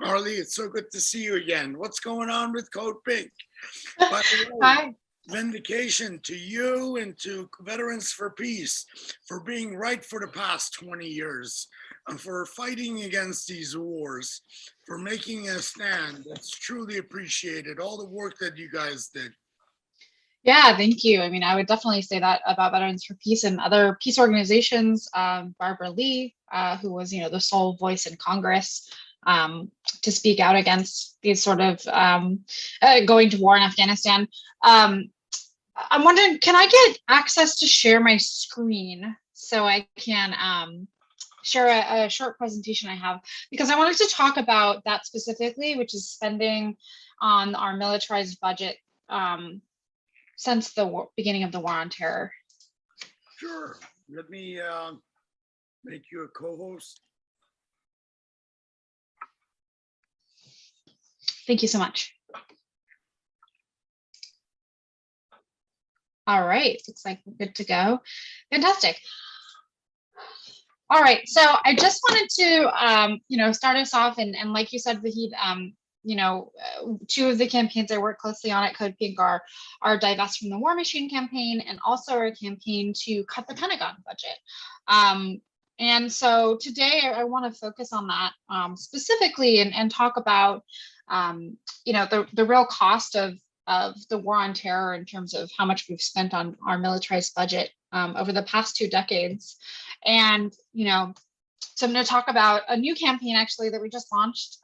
Carley, it's so good to see you again. What's going on with CODEPINK? By the way, Hi. vindication to you and to Veterans for Peace for being right for the past 20 years and for fighting against these wars, for making a stand. That's truly appreciated. All the work that you guys did. Yeah, thank you. I mean, I would definitely say that about Veterans for Peace and other peace organizations. Barbara Lee, who was, the sole voice in Congress to speak out against these sort of going to war in Afghanistan. I'm wondering, can I get access to share my screen so I can share a short presentation I have? Because I wanted to talk about that specifically, which is spending on our militarized budget since the beginning of the war on terror. Sure. Let me make you a co-host. Thank you so much. All right, looks like we're good to go. Fantastic. All right, so I just wanted to, start us off, and like you said, Vahid, two of the campaigns I work closely on at CODEPINK are our Divest from the War Machine campaign and also our campaign to cut the Pentagon budget. And so today I want to focus on that specifically and talk about, the real cost of the war on terror in terms of how much we've spent on our militarized budget over the past 2 decades. And, so I'm going to talk about a new campaign actually that we just launched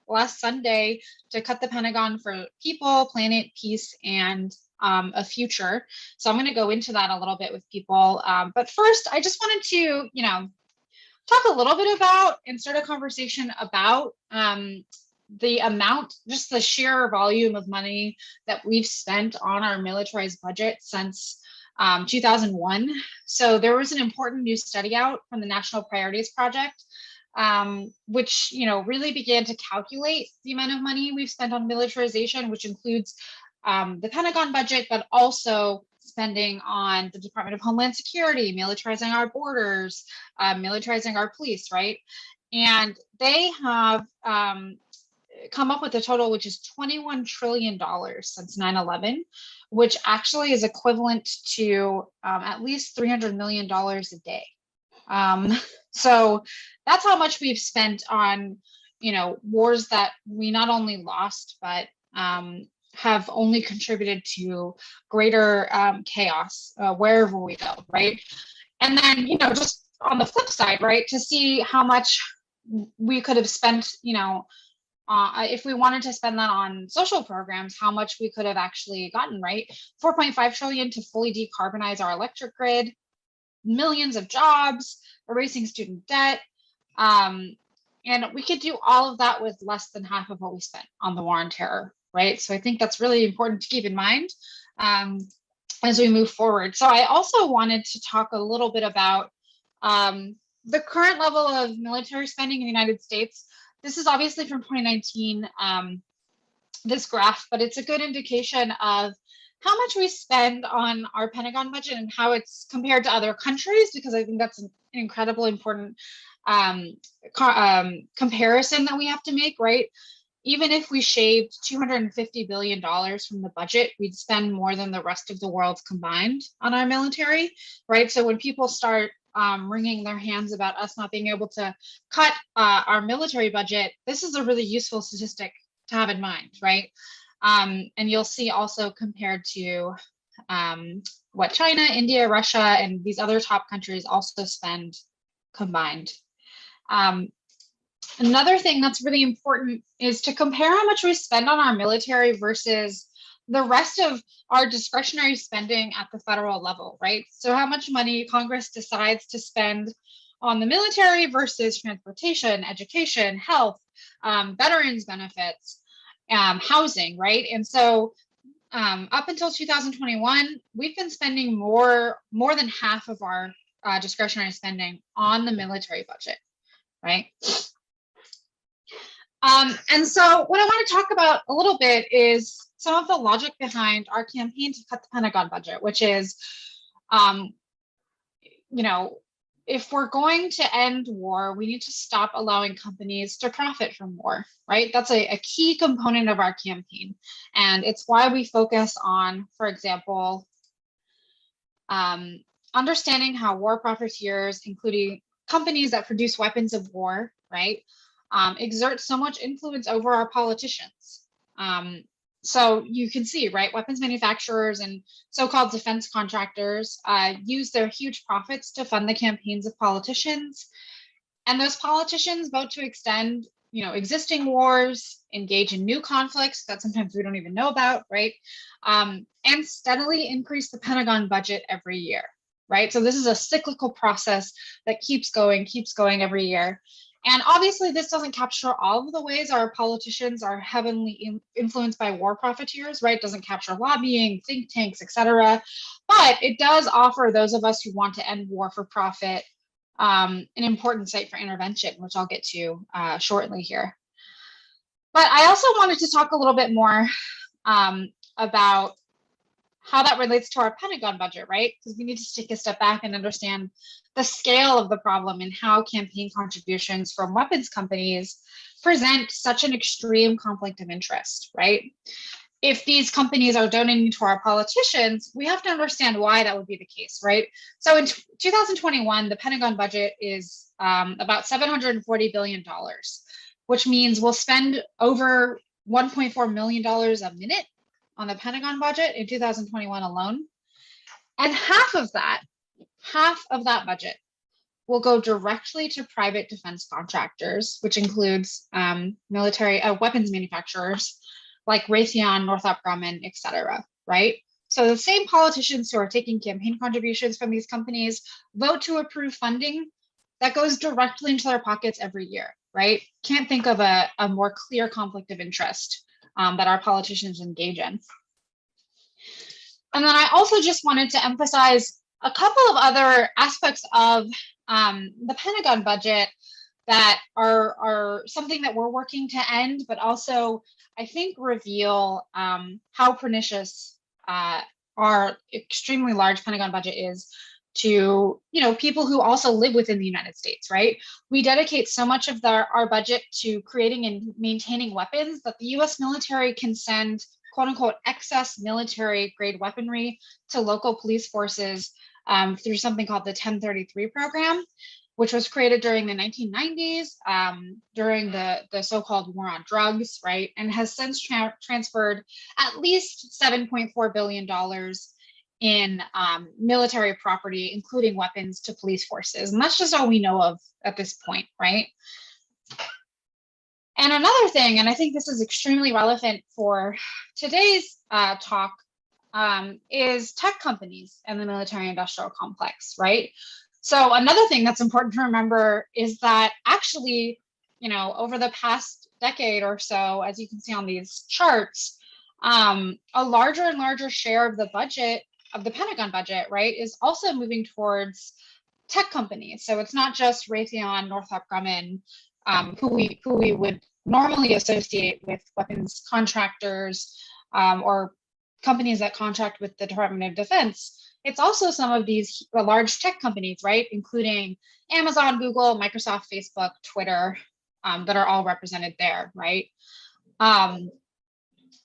last Sunday to cut the Pentagon for people, planet, peace, and a future. So I'm going to go into that a little bit with people. But first, I just wanted to, talk a little bit about and start a conversation about the amount, just the sheer volume of money that we've spent on our militarized budget since 2001. So there was an important new study out from the National Priorities Project, which really began to calculate the amount of money we've spent on militarization, which includes the Pentagon budget, but also spending on the Department of Homeland Security, militarizing our borders, militarizing our police, right? And they have come up with a total which is $21 trillion since 9/11, which actually is equivalent to at least $300 million a day. So that's how much we've spent on, wars that we not only lost, but have only contributed to greater chaos wherever we go, right? And then, just on the flip side, right, to see how much we could have spent, if we wanted to spend that on social programs, how much we could have actually gotten, right? 4.5 trillion to fully decarbonize our electric grid, millions of jobs, erasing student debt. And we could do all of that with less than half of what we spent on the war on terror, right? So I think that's really important to keep in mind as we move forward. So I also wanted to talk a little bit about the current level of military spending in the United States. This is obviously from 2019, this graph, but it's a good indication of how much we spend on our Pentagon budget and how it's compared to other countries, because I think that's an incredibly important comparison that we have to make, right? Even if we shaved $250 billion from the budget, we'd spend more than the rest of the world combined on our military, right? So when people start wringing their hands about us not being able to cut our military budget, this is a really useful statistic to have in mind, right? And you'll see also compared to what China, India, Russia, and these other top countries also spend combined. Another thing that's really important is to compare how much we spend on our military versus the rest of our discretionary spending at the federal level, right? So how much money Congress decides to spend on the military versus transportation, education, health, veterans benefits, housing, right? And so up until 2021, we've been spending more than half of our discretionary spending on the military budget, right? And so what I want to talk about a little bit is some of the logic behind our campaign to cut the Pentagon budget, which is, if we're going to end war, we need to stop allowing companies to profit from war, right? That's a key component of our campaign. And it's why we focus on, for example, understanding how war profiteers, including companies that produce weapons of war, right, exert so much influence over our politicians. So you can see, right, weapons manufacturers and so-called defense contractors use their huge profits to fund the campaigns of politicians. And those politicians vote to extend, existing wars, engage in new conflicts that sometimes we don't even know about, right? And steadily increase the Pentagon budget every year, right? So this is a cyclical process that keeps going every year. And obviously, this doesn't capture all of the ways our politicians are heavily influenced by war profiteers, right? It doesn't capture lobbying, think tanks, etc. But it does offer those of us who want to end war for profit an important site for intervention, which I'll get to shortly here. But I also wanted to talk a little bit more about how that relates to our Pentagon budget, right? Because we need to take a step back and understand the scale of the problem and how campaign contributions from weapons companies present such an extreme conflict of interest, right? If these companies are donating to our politicians, we have to understand why that would be the case, right? So in 2021, the Pentagon budget is about $740 billion, which means we'll spend over $1.4 million a minute on the Pentagon budget in 2021 alone. And half of that budget will go directly to private defense contractors, which includes military weapons manufacturers like Raytheon, Northrop Grumman, et cetera, right? So the same politicians who are taking campaign contributions from these companies vote to approve funding that goes directly into their pockets every year, right? Can't think of a more clear conflict of interest that our politicians engage in. And then I also just wanted to emphasize a couple of other aspects of the Pentagon budget that are something that we're working to end, but also I think reveal how pernicious our extremely large Pentagon budget is to people who also live within the United States, right? We dedicate so much of our budget to creating and maintaining weapons that the US military can send quote unquote excess military grade weaponry to local police forces through something called the 1033 program, which was created during the 1990s during the so-called war on drugs, right? And has since transferred at least $7.4 billion in military property, including weapons, to police forces. And that's just all we know of at this point, right? And another thing, and I think this is extremely relevant for today's talk, is tech companies and the military industrial complex, right? So another thing that's important to remember is that actually, over the past decade or so, as you can see on these charts, a larger and larger share of the budget, of the Pentagon budget, right, is also moving towards tech companies. So it's not just Raytheon, Northrop Grumman, who we would normally associate with weapons contractors or companies that contract with the Department of Defense. It's also some of these large tech companies, right, including Amazon, Google, Microsoft, Facebook, Twitter, that are all represented there, right?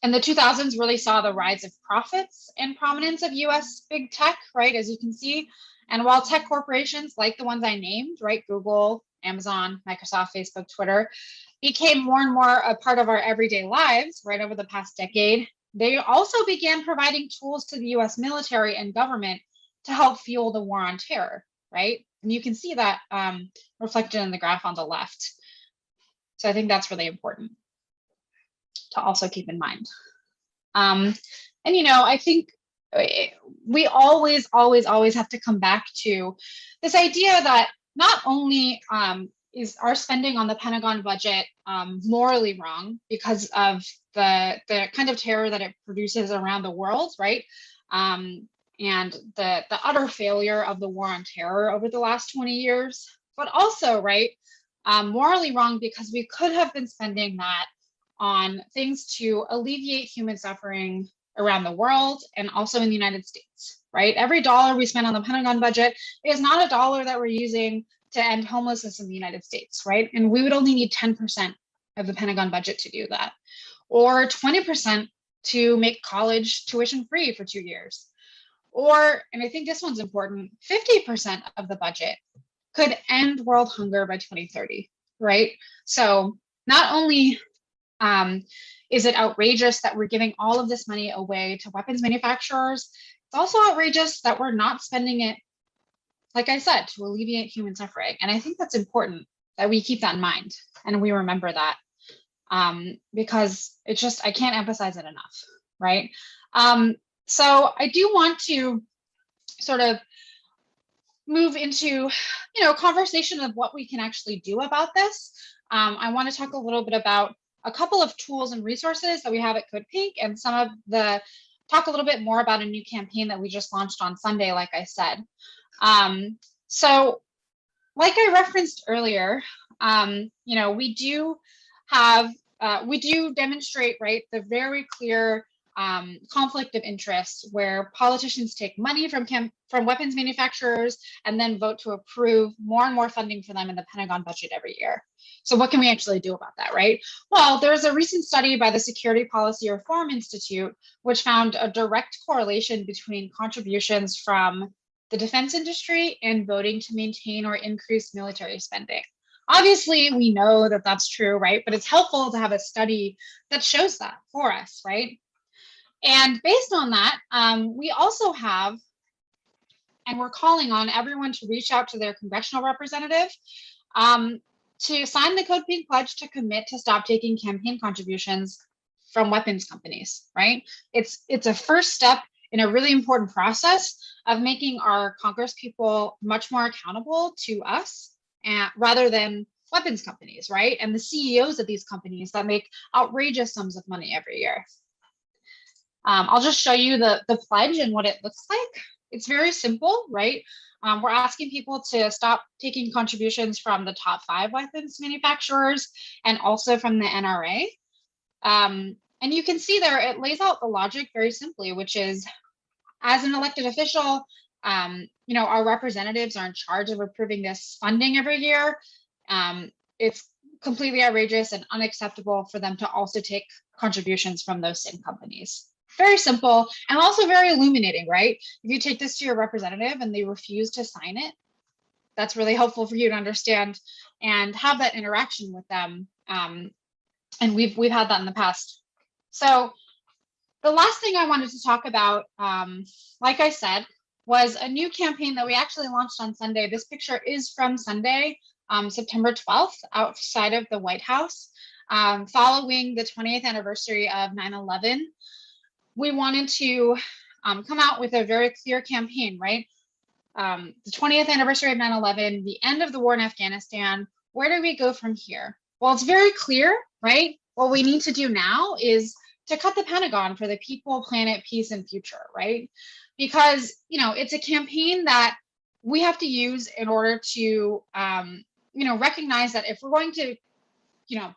And the 2000s really saw the rise of profits and prominence of US big tech, right, as you can see. And while tech corporations like the ones I named, right, Google, Amazon, Microsoft, Facebook, Twitter, became more and more a part of our everyday lives, right, over the past decade, they also began providing tools to the US military and government to help fuel the war on terror, right? And you can see that reflected in the graph on the left. So I think that's really important to also keep in mind. And, I think we always have to come back to this idea that not only is our spending on the Pentagon budget morally wrong because of the kind of terror that it produces around the world, right? And the utter failure of the war on terror over the last 20 years, but also, right, morally wrong because we could have been spending that on things to alleviate human suffering around the world and also in the United States, right? Every dollar we spend on the Pentagon budget is not a dollar that we're using to end homelessness in the United States, right? And we would only need 10% of the Pentagon budget to do that, or 20% to make college tuition free for 2 years. Or, and I think this one's important, 50% of the budget could end world hunger by 2030, right? So not only is it outrageous that we're giving all of this money away to weapons manufacturers, it's also outrageous that we're not spending it, like I said, to alleviate human suffering. And I think that's important that we keep that in mind and we remember that, because it's just, I can't emphasize it enough, right? So I do want to sort of move into, conversation of what we can actually do about this. I want to talk a little bit about a couple of tools and resources that we have at CODEPINK, and talk a little bit more about a new campaign that we just launched on Sunday, like I said. So like I referenced earlier, we do demonstrate, right, the very clear conflict of interest where politicians take money from weapons manufacturers and then vote to approve more and more funding for them in the Pentagon budget every year. So what can we actually do about that, right? Well, there's a recent study by the Security Policy Reform Institute, which found a direct correlation between contributions from the defense industry and voting to maintain or increase military spending. Obviously, we know that that's true, right? But it's helpful to have a study that shows that for us, right? And based on that, we also have, and we're calling on everyone to reach out to their congressional representative to sign the CODEPINK pledge to commit to stop taking campaign contributions from weapons companies, right? It's a first step in a really important process of making our congresspeople much more accountable to us, rather than weapons companies, right? And the CEOs of these companies that make outrageous sums of money every year. I'll just show you the pledge and what it looks like. It's very simple, right? We're asking people to stop taking contributions from the top 5 weapons manufacturers and also from the NRA. And you can see there, it lays out the logic very simply, which is, as an elected official, our representatives are in charge of approving this funding every year. It's completely outrageous and unacceptable for them to also take contributions from those same companies. Very simple and also very illuminating, right? If you take this to your representative and they refuse to sign it, that's really helpful for you to understand and have that interaction with them. And we've had that in the past. So the last thing I wanted to talk about, like I said, was a new campaign that we actually launched on Sunday. This picture is from Sunday, September 12th, outside of the White House, following the 20th anniversary of 9/11. We wanted to come out with a very clear campaign, right? The 20th anniversary of 9/11, the end of the war in Afghanistan. Where do we go from here? Well, it's very clear, right? What we need to do now is to cut the Pentagon for the people, planet, peace, and future, right? Because, it's a campaign that we have to use in order to, recognize that if we're going to,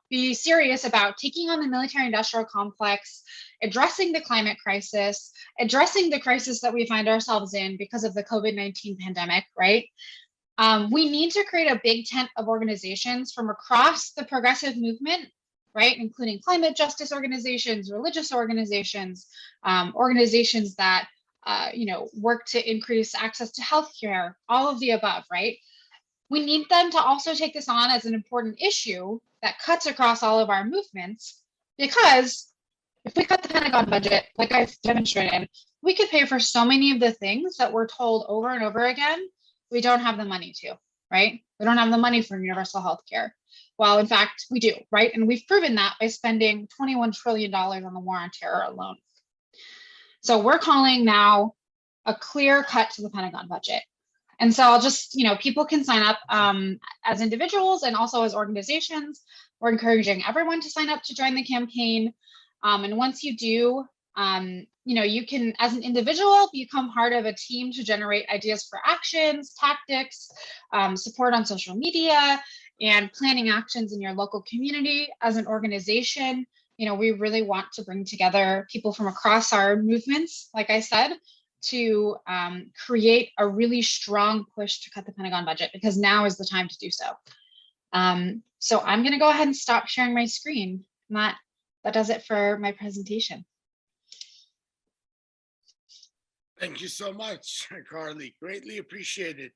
be serious about taking on the military-industrial complex, addressing the climate crisis, addressing the crisis that we find ourselves in because of the COVID-19 pandemic, right? We need to create a big tent of organizations from across the progressive movement, right? Including climate justice organizations, religious organizations, organizations that, work to increase access to healthcare, all of the above, right? We need them to also take this on as an important issue that cuts across all of our movements, because if we cut the Pentagon budget, like I've demonstrated, we could pay for so many of the things that we're told over and over again we don't have the money to, right? We don't have the money for universal health care. Well, in fact, we do, right? And we've proven that by spending $21 trillion on the war on terror alone. So we're calling now a clear cut to the Pentagon budget. And so I'll just, people can sign up as individuals and also as organizations. We're encouraging everyone to sign up to join the campaign. And once you do, you can, as an individual, become part of a team to generate ideas for actions, tactics, support on social media, and planning actions in your local community. As an organization, we really want to bring together people from across our movements, like I said, to create a really strong push to cut the Pentagon budget, because now is the time to do so. So I'm going to go ahead and stop sharing my screen. And that does it for my presentation. Thank you so much, Carley. Greatly appreciated.